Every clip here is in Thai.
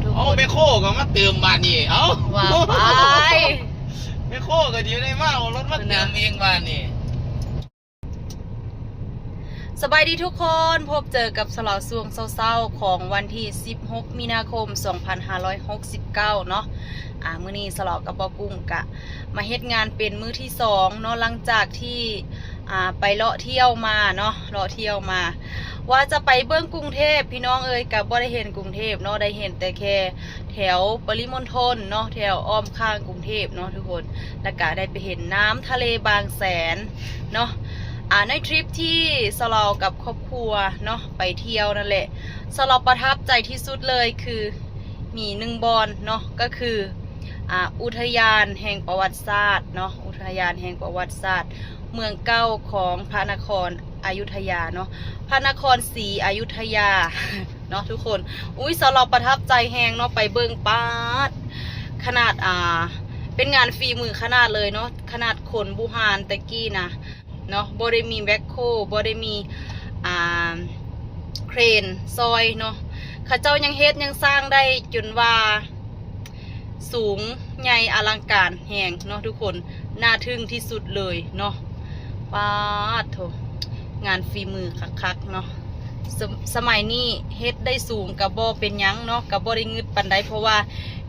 ทุกคน ไปโคก็มาเติมบ้านนี่ว่าไปไปโคก็อยู่ในมาเอารถมาเติมเองบ้านนี่สบายดีทุกคนพบเจอกับสลอซวงเศร้าๆของวันที่16มีนาคม2569เนาะมื้อนี้สลอกับบ่กุ้งกะมาเฮ็ดงานเป็นมื้อที่2เนาะหลังจากที่ไปเลาะเที่ยวมาเนาะเลาะเที่ยวมาว่าจะไปเบื้องกรุงเทพพี่น้องเอ้ยกับบ่ได้เห็นกรุงเทพเนาะได้เห็นแต่แค่แถวปริมณฑลเนาะแถวอ้อมข้างกรุงเทพเนาะทุกคนแล้วก็ได้ไปเห็นน้ำทะเลบางแสนเนาะในทริปที่สลอกับครอบครัวเนาะไปเที่ยวนั่นแหละสลอประทับใจที่สุดเลยคือมี1บอนเนาะก็คืออุทยานแห่งประวัติศาสตร์เนาะอุทยานแห่งประวัติศาสตร์เมืองเก่าของพระนครอยุธยาเนาะพระนครศรีอยุธยาเนาะทุกคนสลอประทับใจแหงเนาะไปเบิ่งปาดขนาดเป็นงานฝีมือขนาดเลยเนาะขนาดขนบูฮานตะกี้นะเนาะบ่ได้มีแบ็คโคบ่ได้มีเครนซอยเนาะข้าเจ้ายังเฮ็ดยังสร้างได้จนว่าสูงใหญ่อลังการแหงเนาะทุกคนน่าทึ่งที่สุดเลยเนาะป้าดโถงานฝีมือคักๆเนาะสมัยนี้เฮ็ดได้สูงกับบ่เป็นหยังเนาะกับบ่ได้งึดปานใดเพราะว่า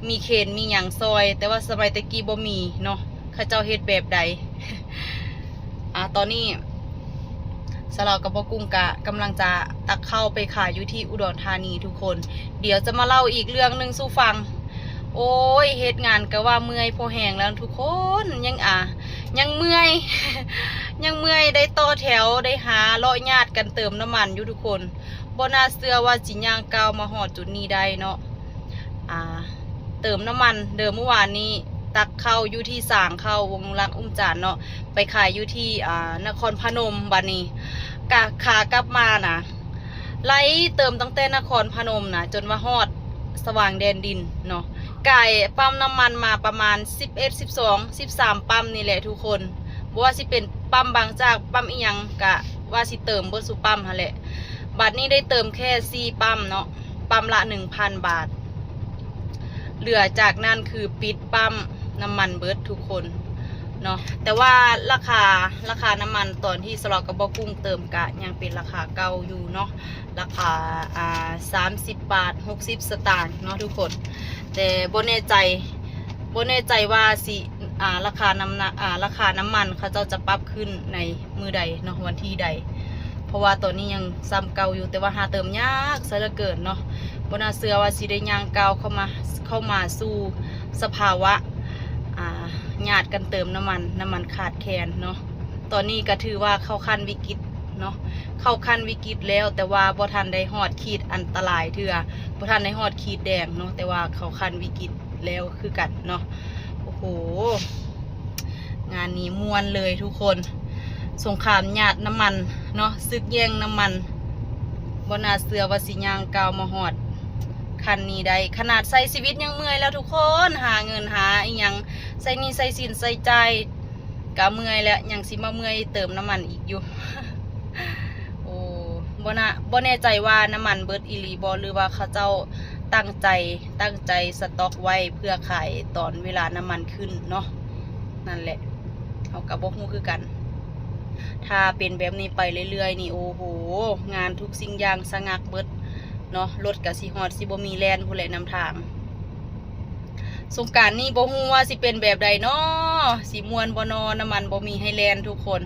มีเขนมีหยังซอยแต่ว่าสมัยตะกี้บ่มีเนาะข้าเจ้าเฮ็ดแบบใด ตอนนี้สลอกับบ่กุ้งกะกำลังจะตักเข้าไปขายอยู่ที่อุดรธานีทุกคนเดี๋ยวจะมาเล่าอีกเรื่องนึงสู่ฟังโอ้ยเฮ็ดงานก็ว่าเมื่อยพอแห้งแล้วทุกคนยังเมื่อย ยังเมื่อยได้ต่อแถวได้หาเลาะญาติกันเติมน้ำมันอยู่ทุกคนบ่น่าเชื่อว่าสิย่างก้าวมาฮอดจุดนี้ได้เนาะเติมน้ำมันเดิมเมื่อวานนี้ตักเข้าอยู่ที่สางเข้าวงรักอุ้มจานเนาะไปขายอยู่ที่นครพนมบัดนี้ขากลับมานะไล่เติมตั้งแต่นครพนมนะจนมาฮอดสว่างแดนดินเนาะไก่ปั๊มน้ำมันมาประมาณ11 12 13ปั๊มนี่แหละทุกคนบ่ว่าสิเป็นปั๊มบางจากปั๊มอีหยังกะว่าสิเติมเบิดสุปั๊มหั่นแหละบัดนี้ได้เติมแค่4ปั๊มเนาะปั๊มละ 1,000 บาทเหลือจากนั้นคือปิดปั๊มน้ำมันเบิดทุกคนเนาะแต่ว่าราคาน้ำมันตอนที่สลอกับบ่กุ้งเติมกะยังเป็นราคาเก่าอยู่เนาะราคา30 บาท60 สตางค์เนาะทุกคนแต่บ่แน่ใจว่าสิราคาน้ำมันเขาเจ้าจะปรับขึ้นในมือใดเนาะวันที่ใดเพราะว่าตอนนี้ยังซ้ำเก่าอยู่แต่ว่าหาเติมยากซะเหลือเกินเนาะบ่น่าเชื่อว่าสิได้ย่างก้าวเข้ามาสู่สภาวะญาติกันเติมน้ำมันขาดแคลนเนาะตอนนี้ก็ถือว่าเข้าขั้นวิกฤตเนาะเข้าขั้นวิกฤตแล้วแต่ว่าบ่ทันได้ฮอดขีดอันตรายเถื่อบ่ทันได้ฮอดขีดแดงเนาะแต่ว่าเข้าขั้นวิกฤตแล้วคือกันเนาะโอ้โหงานนี้ม่วนเลยทุกคนสงครามญาติน้ำมันเนาะศึกแย่งน้ำมันบ่น่าเชื่อว่าสิย่างก้าวมาฮอดคันนี้ได้ขนาดใส่ชีวิตยังเมื่อยแล้วทุกคนหาเงินหาอีหยังใส่นี่ใส่สินใส่ใจกะเมื่อยแล้วยังสิมาเมื่อยเติมน้ำมันอีกอยู่ โอ้บ่แน่ใจว่าน้ำมันเบิดอีหลีบ่หรือว่าเขาเจ้าตั้งใจสต็อกไว้เพื่อขายตอนเวลาน้ำมันขึ้นเนาะนั่นแหละเขากับบ่ฮู้คือกันถ้าเป็นแบบนี้ไปเรื่อยๆนี่โอ้โหงานทุกสิ่งอย่างสงักเบิดเนาะรถกับสิฮอดสิบ่มีแลนผู้ใดนำทางสงกรานต์นี้บ่ฮู้ว่าสิเป็นแบบใดเนาะสิม่วนบ่นอนน้ำมันบ่มีให้แลนทุกคน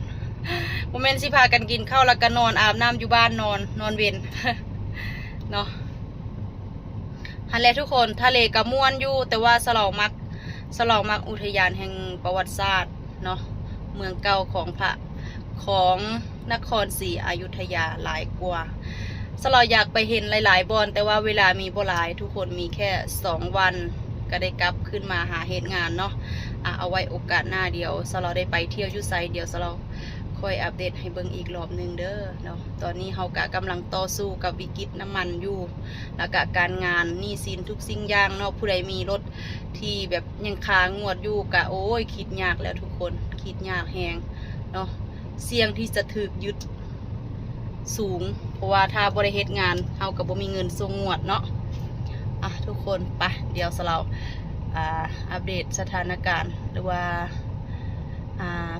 บ่แม่นสิพากันกินข้าวแล้วก็นอนอาบน้ำอยู่บ้านนอนเว้น เนาะหั่นแหละทุกคนทะเลก็ม่วนอยู่แต่ว่าสลองมักอุทยานแห่งประวัติศาสตร์เนาะเมืองเก่าของนครศรีอยุธยาหลายกว่าสลออยากไปเห็นหลายๆบอนแต่ว่าเวลามีบ่หลายทุกคนมีแค่2 วันก็ได้กลับขึ้นมาหาเหตุงานเนาะเอาไว้โอกาสหน้าเดียวสลอได้ไปเที่ยวยุไซเดียวสลอค่อยอัปเดตให้เบิ่งอีกรอบนึงเด้อเนาะตอนนี้เฮากะกำลังต่อสู้กับวิกฤตน้ำมันอยู่แล้วก็การงานหนี้สินทุกสิ่งอย่างเนาะผู้ใดมีรถที่แบบยังค้างงวดอยู่กะโอ้ยคิดยากแล้วทุกคนคิดยากแฮงเนาะเสี่ยงที่จะถูกยึดสูงเพราะว่าถ้าบริเหตุงานเฮากับบ่มีเงินส่งงวดเนาะ ทุกคนไปเดี๋ยวเราอัปเดตสถานการณ์หรือว่า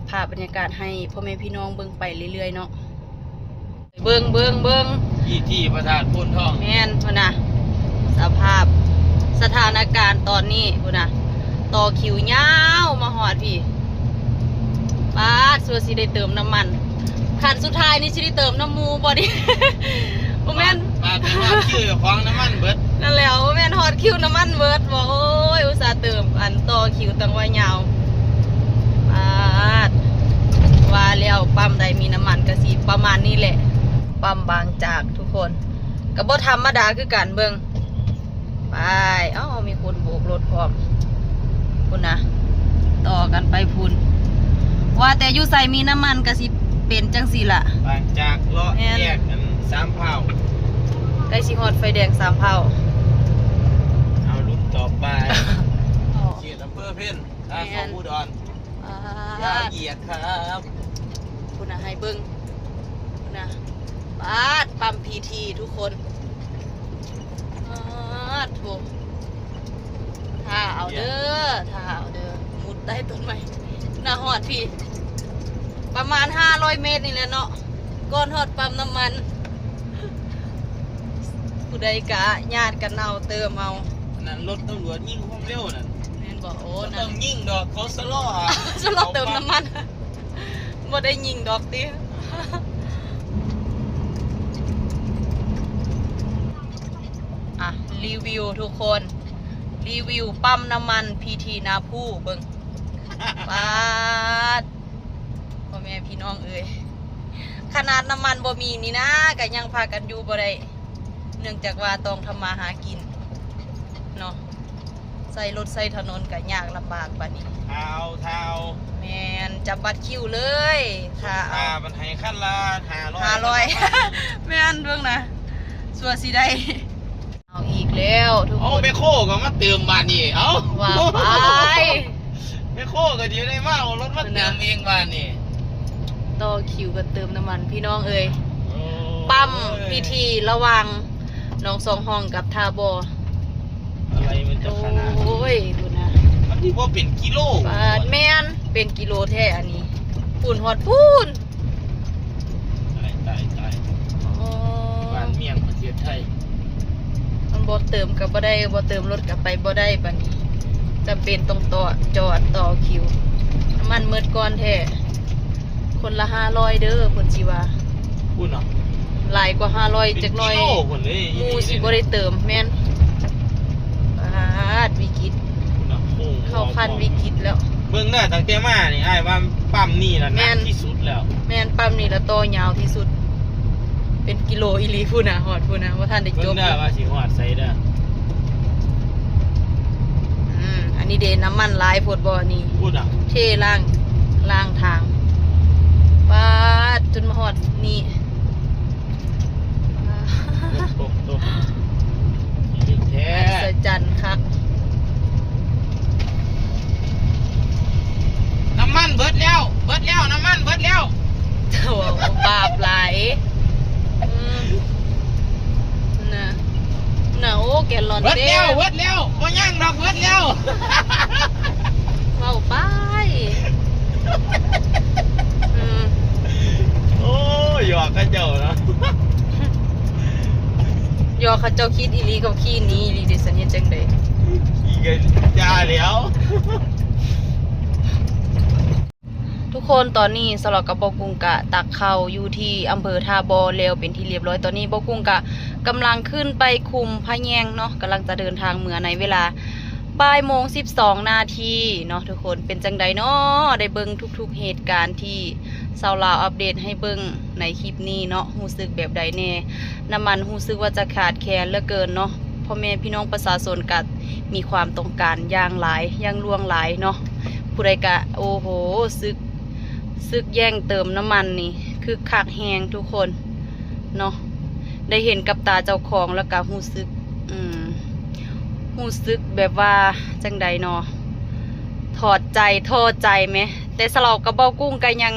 ภาพบรรยากาศให้พ่อแม่พี่น้องเบิ่งไปเรื่อยๆเนาะเบิ่งที่พระธาตุโพนทอง แม่นพุ่นน่ะสภาพสถานการณ์ตอนนี้พุ่นน่ะต่อคิวยาวมาหอดพี่ป้าดสัวสิได้เติมน้ำมันคันสุดท้ายนี่สิได้เติมน้ำมูบ่ดิ บ่แม่น มาเป็นว่าชื่อของน้ำมันเบิด นั่นแหล้วบ่แม่นฮอดคิวน้ำมันเบิดบ่โอ้ยอุตส่าห์เติมอันต่อคิวตั้งว่ายาวป้าดว่าแล้วปั๊มใดมีน้ำมันก็สิประมาณนี้แหละปั๊มบางจากทุกคนก็บ่ธรรมดาคือกันเบิ่งไปมีคนโบกรถพร้อมพุ่นนะต่อกันไปพุ่นว่าแต่อยู่ใส่มีน้ำมันก็สิเป็นจังซี่ล่ะ บางจากเลาะแยกกัน3 เผ่า ใกล้สิฮอดไฟแดง3 เผา เอารุ่นต่อไปเขตอำเภอเพ็ญทางของอุดรยาวเหยียดครับ พุ่นนะให้เบิ่งพุ่นนะปาดปั๊มพีทีทุกคนถูกถ้าเอาเด้อมุดได้ต้นไม้น่าฮอดพี่ประมาณ500 เมตรนี่แหละเนาะก่อนฮอดปั๊มน้ำมันผู้ใดกะญาติกันเอาเติมเอา นั่นรถตำรวจยิ่งความเร็วนั่น แม่นบอกโอ้ ต้ นะ องยิ่งดอกเขาสลอ สำหรับเติมน้ำมันบ่ได้ยิงดอกติรีวิวทุกคนรีวิวปั๊มน้ำมันพีทีนาผู้เบิ่งปาดพ่อแม่พี่น้องเอ้ยขนาดน้ำมันบ่มีนี่นะก็ยังพากันอยู่บ่ได้เนื่องจากว่าต้องทำมาหากินเนาะใส่รถใส่ถนนก็ยากลำบากบัดนี้เท้าแมนจับบัตรคิวเลยถ้าเอามันให้ขั้นละ500 แม่นเบิ่งนะสัวสิได้เอาอีกแล้วทุกคนไปโคก็มาเติมบ้านนี่ว่าไปโคก็อยู่ในมาเอารถมาเติมเองบ้านนี่ต่อคิวกันเติมน้ำมันพี่น้องเอ้ยปั๊มพีทีระวังน้อง2 ห้องกับทาบออะไรมันจะขนาดโอ้ยดูนะมันที่ว่าเป็นกิโลแม่นเป็นกิโลแท้อันนี้ปูนฮอดปูนตายบ้านเมียงประเทศไทยมันบ่เติมกับบ่ได้บ่เติมรถกับไปบ่ได้บัดนี้จำเป็นต้องจอดต่อคิวน้ำมันหมดก่อนแท้คนละ500เด้อเพิ่นสิว่าพูดเนาะหลายกว่า500จักหน่อยหมู่สิบ่ได้เติมแม่นปาดวิกฤตเข้าคันวิกฤตแล้วเบิ่งหน้าตั้งแต่มานี่อ้ายว่าปั๊มนี่ล่ะหนักที่สุดแล้วแม่นปั๊มนี่ละต่อยาวที่สุดเป็นกิโลอีหลีพุ่นน่ะฮอดพุ่นน่ะว่าท่านได้จบเบิ่งได้ว่าสิฮอดใส่เด้ออันนี้เดน้ำมันหลายโพดบ่นี่พูดอ่ะเทล่างทางปาดจนมาฮอดนี่ตกแท้สะจันคักน้ำมันเบิดแล้วน้ำมันเบิดแล้วโถ่บาปหลายน่ะโอ้แกลลอนเบิดแล้วบ่ย่างดอกเบิดแล้วเว้าไปโอ้ยหยอกกระเจ้านะยอเขาเจ้าคิดอีหลีกับขี้นี้อีหลีดิสันเฮ็ดจังได๋ขี้กันจ้าแล้วทุกคนตอนนี้สลอกกับบ่กุ้งกะตักเข้าอยู่ที่อำเภอท่าบ่อแล้วเป็นที่เรียบร้อยตอนนี้บ่กุ้งกะกำลังขึ้นไปคุมพะแยงเนาะกำลังจะเดินทางเมื่อในเวลา12:12 นาทีเนาะทุกคนเป็นจังใดเนาะได้เบิ่งทุกๆเหตุการณ์ที่สาวลาวอัปเดตให้เบิ่งในคลิปนี้เนาะรู้สึกแบบใดแน่น้ำมันรู้สึกว่าจะขาดแคลนเหลือเกินเนาะพ่อแม่พี่น้องประชาชนก็มีความต้องการอย่างหลายอย่างล่วงหลายเนาะผู้ใดก็โอ้โหซึกแย่งเติมน้ำมันนี่คือคักแฮงทุกคนเนาะได้เห็นกับตาเจ้าของแล้วก็รู้สึกแบบว่าจังใดเนาะถอดใจท้อใจไหมแต่สลอกกับเบ้ากุ้งก็ยัง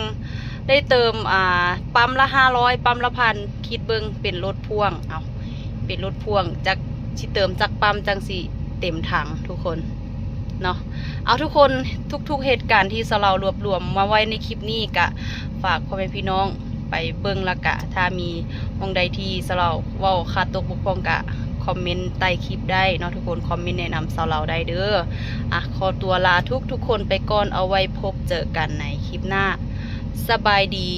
ได้เติมปั๊มละ500ปั๊มละ1,000คิดเบิ่งเป็นรถพ่วงเป็นรถพ่วงจาก สิเติมจักปั๊มจังสิเต็มถังทุกคนเนาะเอาทุกคนทุกเหตุการณ์ที่เรารวบรวมมาไว้ในคลิปนี้กะฝากพ่อแม่พี่น้องไปเบิ่งละกะถ้ามีมองใดที่เราเว้าขาดตกบกพร่องกะคอมเมนต์ใต้คลิปได้เนาะทุกคนคอมเมนต์แนะนำเราได้เด้อขอตัวลาทุกคนไปก่อนเอาไว้พบเจอกันในคลิปหน้าสบายดี